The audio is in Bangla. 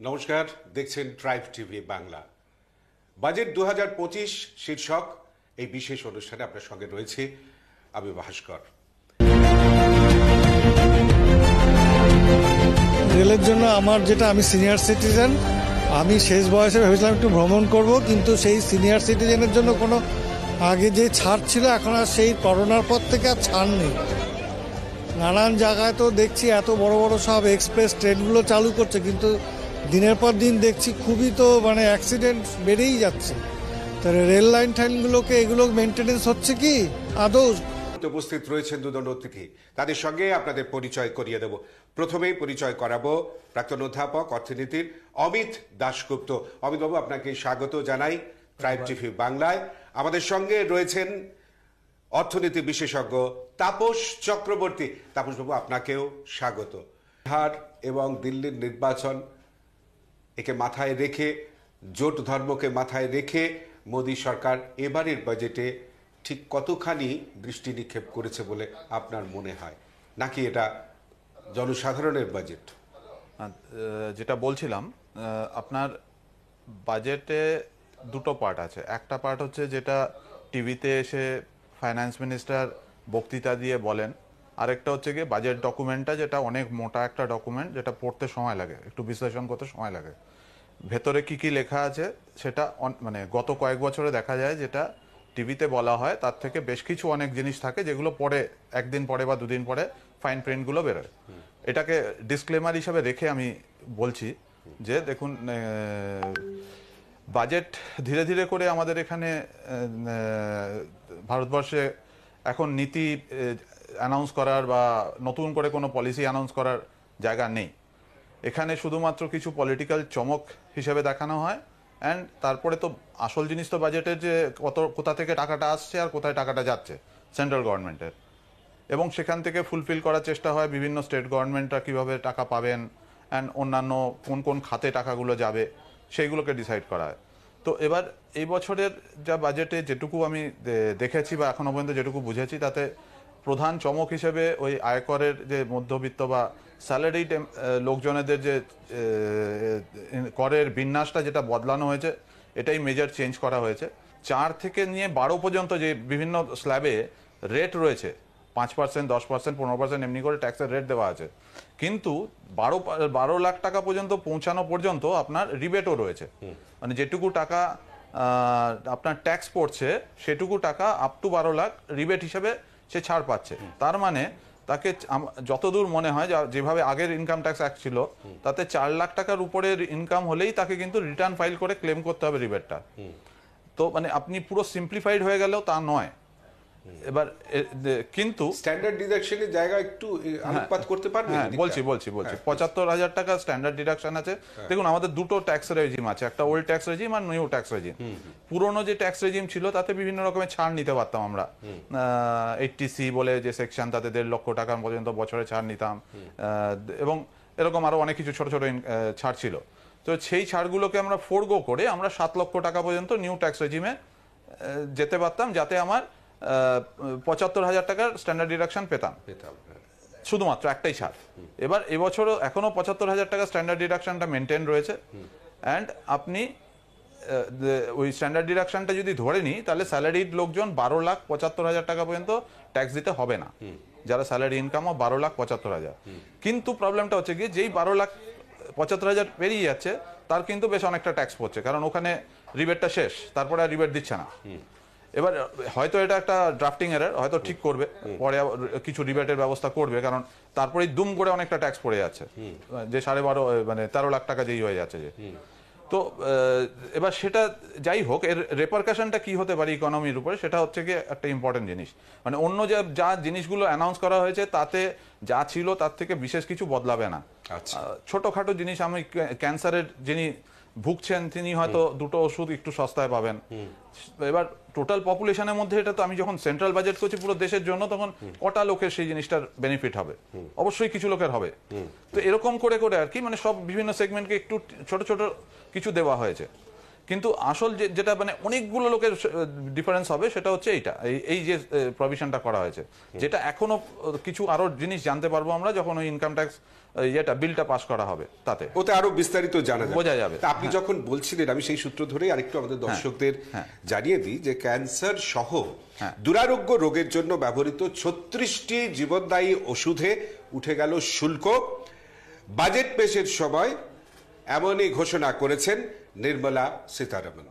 নমস্কার, দেখছেন ট্রাইব টিভি বাংলা। বাজেট 2025 শীর্ষক এই বিশেষ অনুষ্ঠানে আপনার সঙ্গে রয়েছে আমি ভাস্কর। রেলের জন্য আমার যেটা, আমি সিনিয়র সিটিজেন, আমি শেষ বয়সে ভেবেছিলাম একটু ভ্রমণ করব, কিন্তু সেই সিনিয়র সিটিজেনের জন্য কোনো আগে যে ছাড় ছিল এখন আর সেই করোনার পর থেকে আর ছাড় নেই। নানান জায়গায় তো দেখছি এত বড় বড় সব এক্সপ্রেস ট্রেনগুলো চালু করছে, কিন্তু দিনের পর দিন দেখছি খুবই তো অ্যাক্সিডেন্ট বেড়েই যাচ্ছে। তাহলে রেল লাইন টাইনগুলোকে এগুলো মেনটেনেন্স হচ্ছে কি আদৌ? উপস্থিত রয়েছেন দুজন অতিথি, তাদের সঙ্গে আপনাদের পরিচয় করিয়ে দেব। প্রথমেই পরিচয় করাবো প্রাক্তন অধ্যাপক অর্থনীতির অমিত দাশগুপ্ত। অমিতবাবু, আপনাকে স্বাগত জানাই ট্রাইব টিভি বাংলায়। আমাদের সঙ্গে রয়েছেন অর্থনীতি বিশেষজ্ঞ তাপস চক্রবর্তী। তাপসবাবু, আপনাকেও স্বাগত। বিহার এবং দিল্লির নির্বাচন একে মাথায় রেখে, জোট ধর্মকে মাথায় রেখে মোদী সরকার এবারের বাজেটে ঠিক কতখানি দৃষ্টি নিক্ষেপ করেছে বলে আপনার মনে হয়, নাকি এটা জনসাধারণের বাজেট? যেটা বলছিলাম, আপনার বাজেটে দুটো পার্ট আছে। একটা পার্ট হচ্ছে যেটা টিভিতে এসে ফাইন্যান্স মিনিস্টার বক্তৃতা দিয়ে বলেন, আরেকটা হচ্ছে গিয়ে বাজেট ডকুমেন্টটা, যেটা অনেক মোটা একটা ডকুমেন্ট, যেটা পড়তে সময় লাগে, একটু বিশ্লেষণ করতে সময় লাগে। ভেতরে কি কি লেখা আছে সেটা গত কয়েক বছরে দেখা যায় যেটা টিভিতে বলা হয় তার থেকে বেশ কিছু অনেক জিনিস থাকে যেগুলো পরে, একদিন পরে বা দুদিন পরে ফাইন প্রিন্টগুলো বেরোয়। এটাকে ডিসক্লেমার হিসাবে রেখে আমি বলছি যে দেখুন, বাজেট ধীরে ধীরে করে আমাদের এখানে ভারতবর্ষে এখন নীতি অ্যানাউন্স করার বা নতুন করে কোনো পলিসি অ্যানাউন্স করার জায়গা নেই। এখানে শুধুমাত্র কিছু পলিটিক্যাল চমক হিসেবে দেখানো হয়, অ্যান্ড তারপরে তো আসল জিনিস তো বাজেটের যে কোথা থেকে টাকাটা আসছে আর কোথায় টাকাটা যাচ্ছে সেন্ট্রাল গভর্নমেন্টের, এবং সেখান থেকে ফুলফিল করার চেষ্টা হয় বিভিন্ন স্টেট গভর্নমেন্টরা কীভাবে টাকা পাবেন, অ্যান্ড অন্যান্য কোন কোন খাতে টাকাগুলো যাবে সেইগুলোকে ডিসাইড করা হয়। তো এবার এই বছরের যা বাজেটে যেটুকু আমি দেখেছি বা এখনও পর্যন্ত যেটুকু বুঝেছি, তাতে প্রধান চমক হিসেবে ওই আয়করের যে মধ্যবিত্ত বা স্যালারিড লোকজনেদের যে করের বিন্যাসটা যেটা বদলানো হয়েছে, এটাই মেজর চেঞ্জ করা হয়েছে। 4 থেকে নিয়ে 12 পর্যন্ত যে বিভিন্ন স্ল্যাবে রেট রয়েছে, 5%, 10%, 15% এমনি করে ট্যাক্সের রেট দেওয়া আছে, কিন্তু 12 লাখ টাকা পর্যন্ত পৌঁছানো পর্যন্ত আপনার রিবেটও রয়েছে। মানে যেটুকু টাকা আপনার ট্যাক্স পড়ছে সেটুকু টাকা আপ টু 12 লাখ রিবেট হিসেবে সে ছাড় পাচ্ছে। তার মানে তাকে যতদূর মনে হয়, যেভাবে আগের ইনকাম ট্যাক্স অ্যাক্ট ছিল তাতে 4 লাখ টাকার উপরে ইনকাম হলেই তাকে কিন্তু রিটার্ন ফাইল করে ক্লেম করতে হবে রিবেটটা। তো আপনি পুরো সিম্পলিফাইড হয়ে গেলেও তা নয়। এবার কিন্তু স্ট্যান্ডার্ড ডিডাকশনের জায়গা একটু আলোকপাত করতে পারবেন? বলছি 75,000 টাকা স্ট্যান্ডার্ড ডিডাকশন আছে। দেখুন, আমাদের দুটো ট্যাক্স রেজিম আছে, একটা ওল্ড ট্যাক্স রেজিম আর নিউ ট্যাক্স রেজিম। পুরোনো যে ট্যাক্স রেজিম ছিল তাতে বিভিন্ন রকমের ছাড় নিতে পারতাম আমরা। 80C বলে যে সেকশন, তাতে 1.5 লক্ষ টাকা পর্যন্ত বছরে ছাড় নিতাম, এবং এরকম আরো অনেক কিছু ছোট ছোট ছাড় ছিল। তো সেই ছাড়গুলোকে আমরা ফোরগো করে আমরা 7 লক্ষ টাকা পর্যন্ত নিউ ট্যাক্স রেজিমে যেতে পারতাম, যাতে আমার 75,000 টাকার স্ট্যান্ডার্ড ডিডাকশন পেতাম, শুধুমাত্র একটাই ছাড়। এবার এবছরও এখনো 75,000 টাকা স্ট্যান্ডার্ড ডিডাকশনটা মেনটেন রয়েছে, অ্যান্ড আপনি ওই স্ট্যান্ডার্ড ডিডাকশনটা যদি ধরে নিই, তাহলে স্যালারিড লোকজন 12,75,000 টাকা পর্যন্ত ট্যাক্স দিতে হবে না, যারা স্যালারি ইনকাম 12,75,000। কিন্তু প্রবলেমটা হচ্ছে গিয়ে, যেই 12,75,000 পেরিয়ে যাচ্ছে তার কিন্তু বেশ অনেকটা ট্যাক্স পড়ছে, কারণ ওখানে রিবেটটা শেষ, তারপরে আর রিবেট দিচ্ছে না। এবার হয়তো এটা একটা ড্রাফটিং এরর, হয়তো ঠিক করবে পরে, কিছু রিবেটের ব্যবস্থা করবে, কারণ তারপরেই দুম করে অনেকটা ট্যাক্স পড়ে যাচ্ছে, যে 12.5 13 লাখ টাকা যেই হয়ে যাচ্ছে যে। তো এবার সেটা যাই হোক, এর রেপারকাশনটা কি হতে পারে ইকোনমির উপরে, সেটা হচ্ছে কি একটা ইম্পর্টেন্ট জিনিস। মানে অন্য যা জিনিসগুলো অ্যানাউন্স করা হয়েছে তাতে যা ছিল তার থেকে বিশেষ কিছু বদলাবে না। ছোটখাটো জিনিস, আমি ক্যান্সারের যিনি ভুগছেন তিনি হয়তো দুটো ওষুধ একটু সস্তায় পাবেন। এবার টোটাল পপুলেশনের মধ্যে, এটা তো আমি যখন সেন্ট্রাল বাজেট করছি পুরো দেশের জন্য, তখন কটা লোকের সেই জিনিসটার বেনিফিট হবে? অবশ্যই কিছু লোকের হবে। তো এরকম করে করে আর কি, সব বিভিন্ন সেগমেন্টকে একটু ছোট ছোট কিছু দেওয়া হয়েছে, কিন্তু আসল যেটা অনেকগুলো লোকের ডিফারেন্স হবে সেটা হচ্ছে এইটা, এই যে প্রভিশনটা করা হয়েছে, যেটা এখনো কিছু আরো জিনিস জানতে পারবো আমরা যখন ওই ইনকাম ট্যাক্স যেটা বিলটা পাস করা হবে তাতে ওতে আরো বিস্তারিত জানা যাবে, বোঝা যাবে। তা আপনি যখন বলছিলেন আমি সেই সূত্র ধরে আরেকটু আমাদের দর্শকদের জানিয়ে দিই যে ক্যান্সার সহ দুরারোগ্য রোগের জন্য ব্যবহৃত 36টি জীবনদায়ী ওষুধে উঠে গেল শুল্ক। বাজেট পেশের সময় এমনই ঘোষণা করেছেন নির্মলা সীতারামন।